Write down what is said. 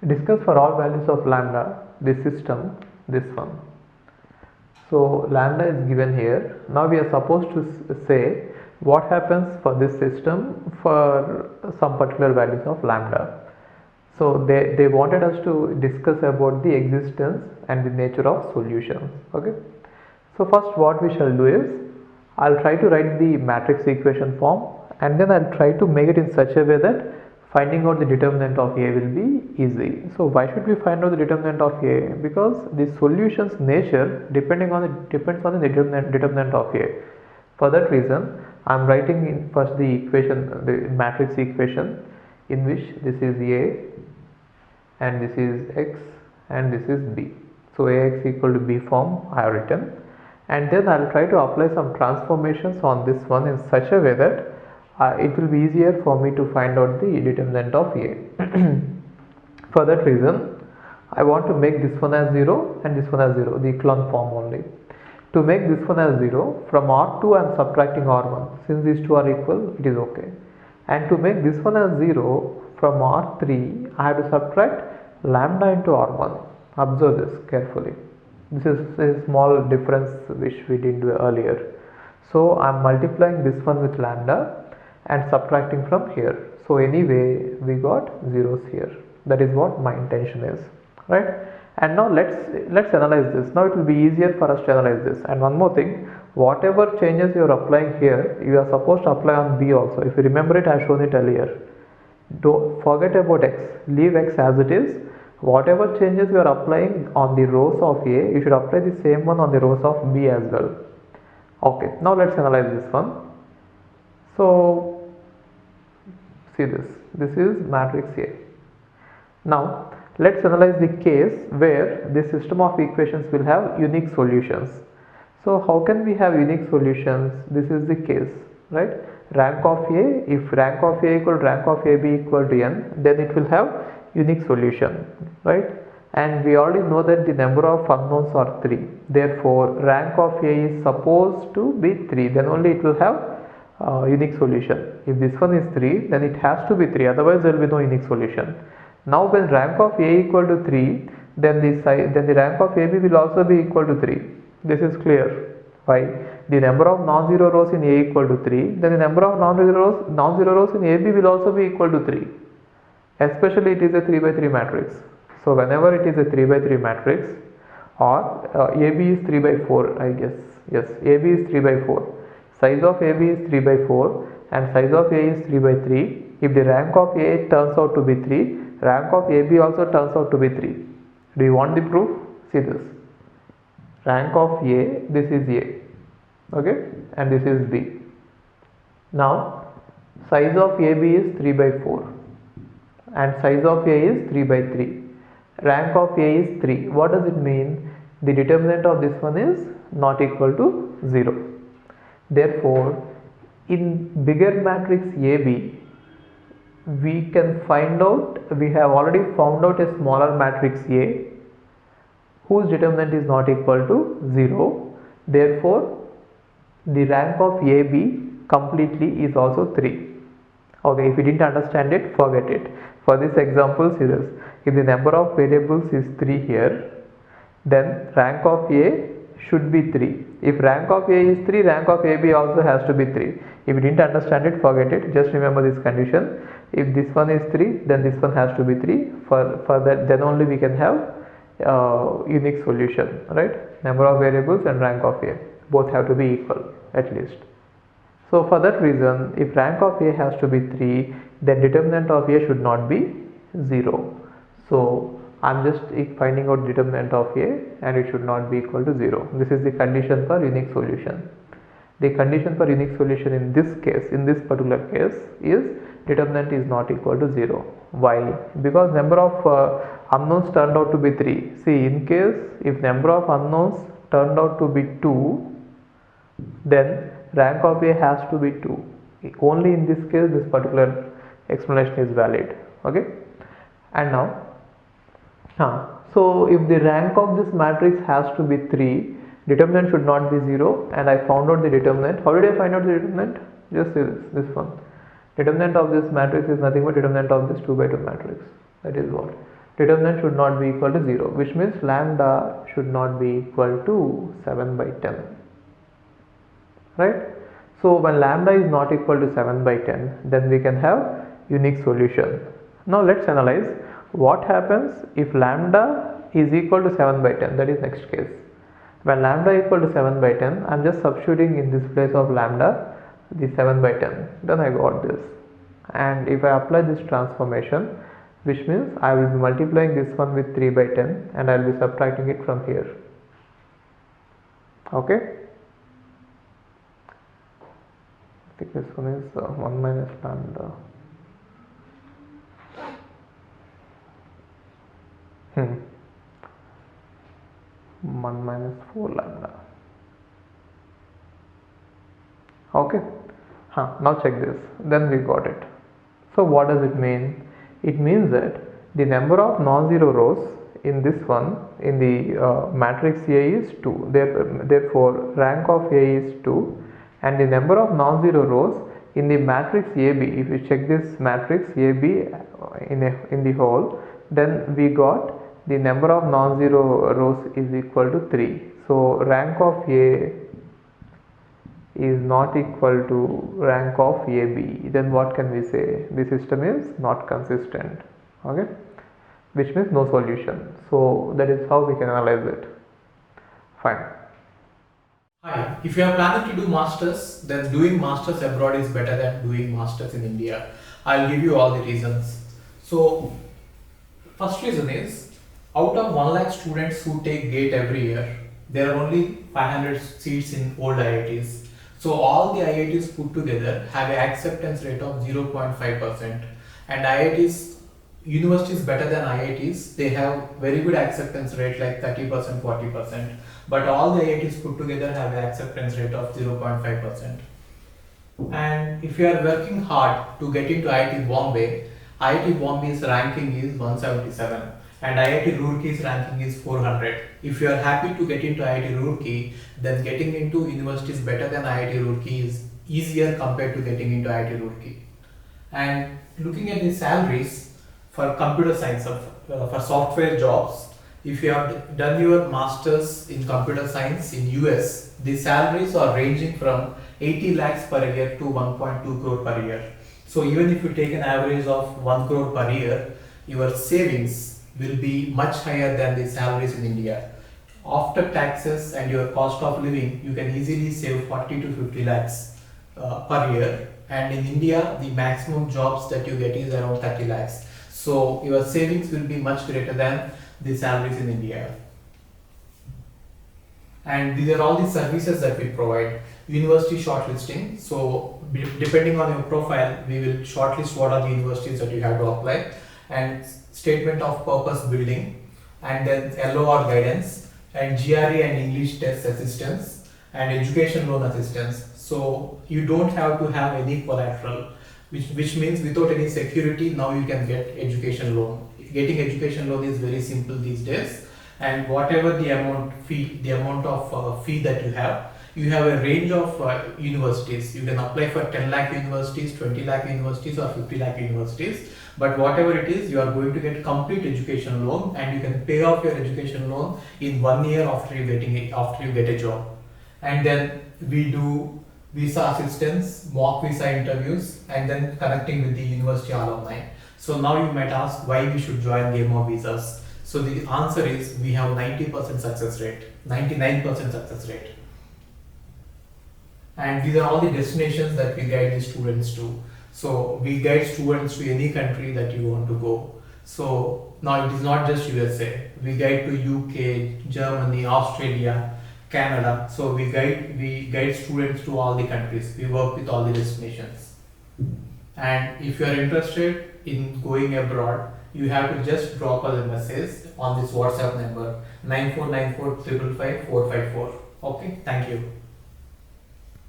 discuss for all values of lambda this system, this one. So lambda is given here. Now we are supposed to say what happens for this system for some particular values of lambda. So they wanted us to discuss about the existence and the nature of solutions. Okay, so first what we shall do is I'll try to write the matrix equation form, and then I'll try to make it in such a way that finding out the determinant of A will be easy. So why should we find out the determinant of A? Because the solution's nature depends on the determinant of A. For that reason, I'm writing in first the equation, the matrix equation, in which this is A and this is X and this is B. So Ax equal to B form I have written, and then I'll try to apply some transformations on this one in such a way that it will be easier for me to find out the determinant of A. For that reason, I want to make this one as 0 and this one as 0, the echelon form only. To make this one as 0, from R2 I am subtracting R1. Since these two are equal, it is okay. And to make this one as 0, from R3 I have to subtract lambda into R1. Observe this carefully. This is a small difference which we did earlier. So I am multiplying this one with lambda and subtracting from here. So anyway we got zeros here. That is what my intention is, right? And now let's analyze this. Now it will be easier for us to analyze this. And one more thing, whatever changes you are applying here, you are supposed to apply on B also. If you remember it, I have shown it earlier. Don't forget about X, leave X as it is. Whatever changes you are applying on the rows of A, you should apply the same one on the rows of B as well. Okay, now let's analyze this one. So see this is matrix A. Now let's analyze the case where this system of equations will have unique solutions. So how can we have unique solutions? This is the case, right? Rank of A, if rank of A equal to rank of AB equal to n, then it will have unique solution, right? And we already know that the number of unknowns are 3. Therefore rank of A is supposed to be 3, then only it will have unique solution. If this one is 3, then it has to be 3, otherwise there will be no unique solution. Now when rank of A equal to 3, then the rank of AB will also be equal to 3. This is clear. Why? The number of non-zero rows in A equal to 3, then the number of non-zero rows in AB will also be equal to 3. Especially it is a 3 by 3 matrix. So whenever it is a 3 by 3 matrix, or AB is 3 by 4, I guess. Yes, AB is 3 by 4. Size of AB is 3 by 4 and size of A is 3 by 3. If the rank of A turns out to be 3, rank of AB also turns out to be 3. Do you want the proof? See this. Rank of A, this is A, okay, and this is B. Now size of AB is 3 by 4 and size of A is 3 by 3. Rank of A is 3. What does it mean? The determinant of this one is not equal to 0. Therefore, in bigger matrix AB, we can find out, we have already found out a smaller matrix A whose determinant is not equal to 0. Therefore, the rank of AB completely is also 3. Okay, if you didn't understand it, forget it. For this example, see this. If the number of variables is 3 here, then rank of A should be 3. If rank of A is 3, rank of AB also has to be 3. If you didn't understand it, forget it. Just remember this condition. If this one is 3, then this one has to be 3. For that, then only we can have unique solution, right? Number of variables and rank of A both have to be equal at least. So for that reason, if rank of A has to be 3, then determinant of A should not be 0. So I'm just finding out determinant of A and it should not be equal to 0. This is the condition for unique solution. The condition for unique solution in this case, in this particular case, is determinant is not equal to 0. Why? Because number of unknowns turned out to be 3. See, in case if number of unknowns turned out to be 2, then rank of A has to be 2. Only in this case this particular explanation is valid. Okay, and now so if the rank of this matrix has to be 3, determinant should not be 0, and I found out the determinant. How did I find out the determinant? Just see this one. Determinant of this matrix is nothing but determinant of this 2 by 2 matrix. That is what. determinant should not be equal to 0, which means lambda should not be equal to 7 by 10, right? So when lambda is not equal to 7 by 10, then we can have unique solution. Now let's analyze what happens if lambda is equal to 7 by 10, that is next case. When lambda equal to 7 by 10, I am just substituting in this place of lambda the 7 by 10, then I got this. And if I apply this transformation, which means I will be multiplying this one with 3 by 10 and I will be subtracting it from here. Okay, I think this one is 1 minus lambda. 1 minus 4 lambda. Okay, now check this, then we got it. So what does it mean? It means that the number of non-zero rows in this one, in the matrix A is 2. Therefore, rank of A is 2, and the number of non-zero rows in the matrix AB, if you check this matrix AB in the whole, then we got the number of non-zero rows is equal to 3. So rank of A is not equal to rank of AB. Then what can we say? The system is not consistent. Okay, which means no solution. So that is how we can analyze it. Fine. Hi, if you are planning to do masters, then doing masters abroad is better than doing masters in India. I'll give you all the reasons. So first reason is, out of 1 lakh students who take GATE every year, there are only 500 seats in old IITs. So all the IITs put together have an acceptance rate of 0.5%, and IITs, universities better than IITs, they have very good acceptance rate like 30%, 40%, but all the IITs put together have an acceptance rate of 0.5%. And if you are working hard to get into IIT Bombay's ranking is 177 and IIT Roorkee's ranking is 400. If you are happy to get into IIT Roorkee, then getting into universities better than IIT Roorkee is easier compared to getting into IIT Roorkee. And looking at the salaries for computer science, for software jobs, if you have done your masters in computer science in US, the salaries are ranging from 80 lakhs per year to 1.2 crore per year. So even if you take an average of 1 crore per year, your savings will be much higher than the salaries in India. After taxes and your cost of living, you can easily save 40 to 50 lakhs per year. And in India, the maximum jobs that you get is around 30 lakhs. So your savings will be much greater than the salaries in India. And these are all the services that we provide. University shortlisting. So depending on your profile, we will shortlist what are the universities that you have to apply, and statement of purpose building, and then LOR guidance, and GRE and English test assistance, and education loan assistance. So you don't have to have any collateral, which means without any security, now you can get education loan. Getting education loan is very simple these days, and whatever the amount of fee that you have a range of universities. You can apply for 10 lakh universities, 20 lakh universities, or 50 lakh universities. But whatever it is, you are going to get complete education loan, and you can pay off your education loan in 1 year after you get a job. And then we do visa assistance, mock visa interviews, and then connecting with the university alumni. So now you might ask why we should join Game of Visas. So the answer is we have 90% success rate, 99% success rate. And these are all the destinations that we guide the students to. So we guide students to any country that you want to go. So now it is not just USA. We guide to UK, Germany, Australia, Canada. So we guide students to all the countries. We work with all the destinations. And if you are interested in going abroad, you have to just drop us a message on this WhatsApp number 9494 555 454. Okay, thank you.